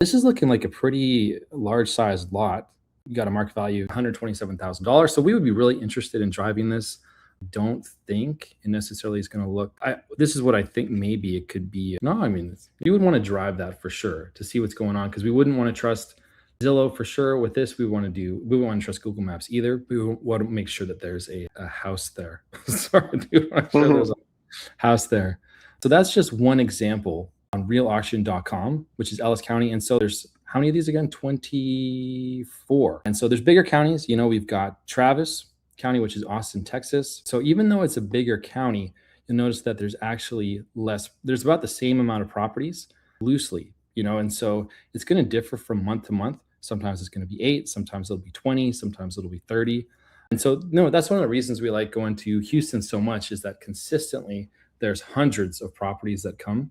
This is looking like a pretty large sized lot. You got a market value of $127,000. So we would be really interested in driving this. Don't think it necessarily is going to look. This is what I think maybe it could be. No, I mean, you would want to drive that for sure to see what's going on, because we wouldn't want to trust Zillow for sure. With this, we wouldn't want to trust Google Maps either. We want to make sure that there's a house there. Sorry, we want to make sure there's a house there. So that's just one example on realauction.com, which is Ellis County. And so there's how many of these again? 24. And so there's bigger counties. We've got Travis County, which is Austin, Texas. So even though it's a bigger county, you'll notice that there's actually there's about the same amount of properties loosely, and so it's going to differ from month to month. Sometimes it's going to be 8, sometimes it'll be 20, sometimes it'll be 30. And so, no, that's one of the reasons we like going to Houston so much, is that consistently there's hundreds of properties that come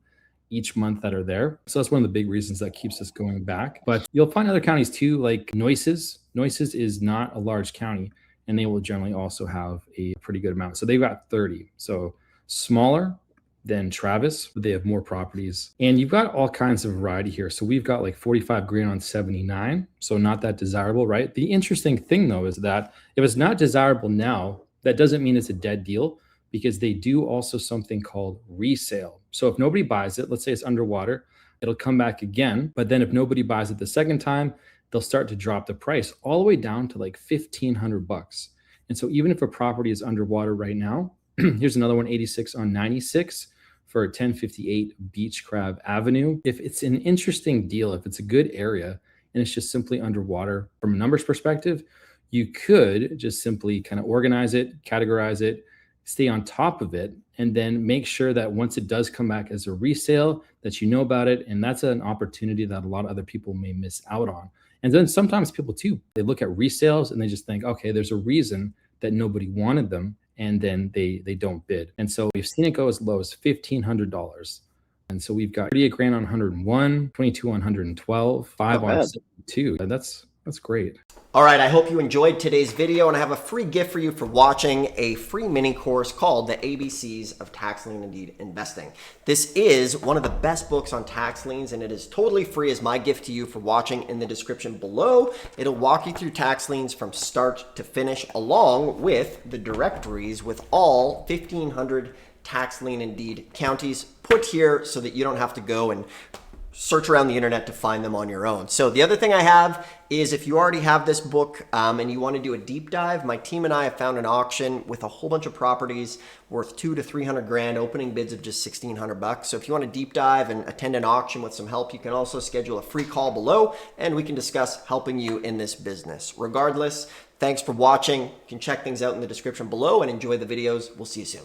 each month that are there. So that's one of the big reasons that keeps us going back. But you'll find other counties too, like Nueces. Nueces is not a large county, and they will generally also have a pretty good amount. So they've got 30. So smaller than Travis, but they have more properties. And you've got all kinds of variety here. So we've got like 45 grand on 79. So not that desirable, right? The interesting thing though is that if it's not desirable now, that doesn't mean it's a dead deal, because they do also something called resale. So if nobody buys it, let's say it's underwater, it'll come back again. But then if nobody buys it the second time, they'll start to drop the price all the way down to like $1,500. And so even if a property is underwater right now, here's another one, 86 on 96 for 1058 Beach Crab Avenue. If it's an interesting deal, if it's a good area and it's just simply underwater from a numbers perspective, you could just simply kind of organize it, categorize it, stay on top of it, and then make sure that once it does come back as a resale, that you know about it. And that's an opportunity that a lot of other people may miss out on. And then sometimes people too, they look at resales and they just think, okay, there's a reason that nobody wanted them, and then they don't bid. And so we've seen it go as low as $1,500. And so we've got 38 grand on 101, 22 on 112, 5 on 72. That's great. All right, I hope you enjoyed today's video, and I have a free gift for you for watching a free mini course called The ABCs of Tax Lien and Deed Investing. This is one of the best books on tax liens, and it is totally free as my gift to you for watching. In the description below, it'll walk you through tax liens from start to finish, along with the directories with all 1,500 tax lien and deed counties put here so that you don't have to go and search around the internet to find them on your own. So the other thing I have is, if you already have this book and you want to do a deep dive, my team and I have found an auction with a whole bunch of properties worth 200 to 300 grand, opening bids of just $1,600. So if you want to deep dive and attend an auction with some help, you can also schedule a free call below and we can discuss helping you in this business. Regardless, thanks for watching. You can check things out in the description below and enjoy the videos. We'll see you soon.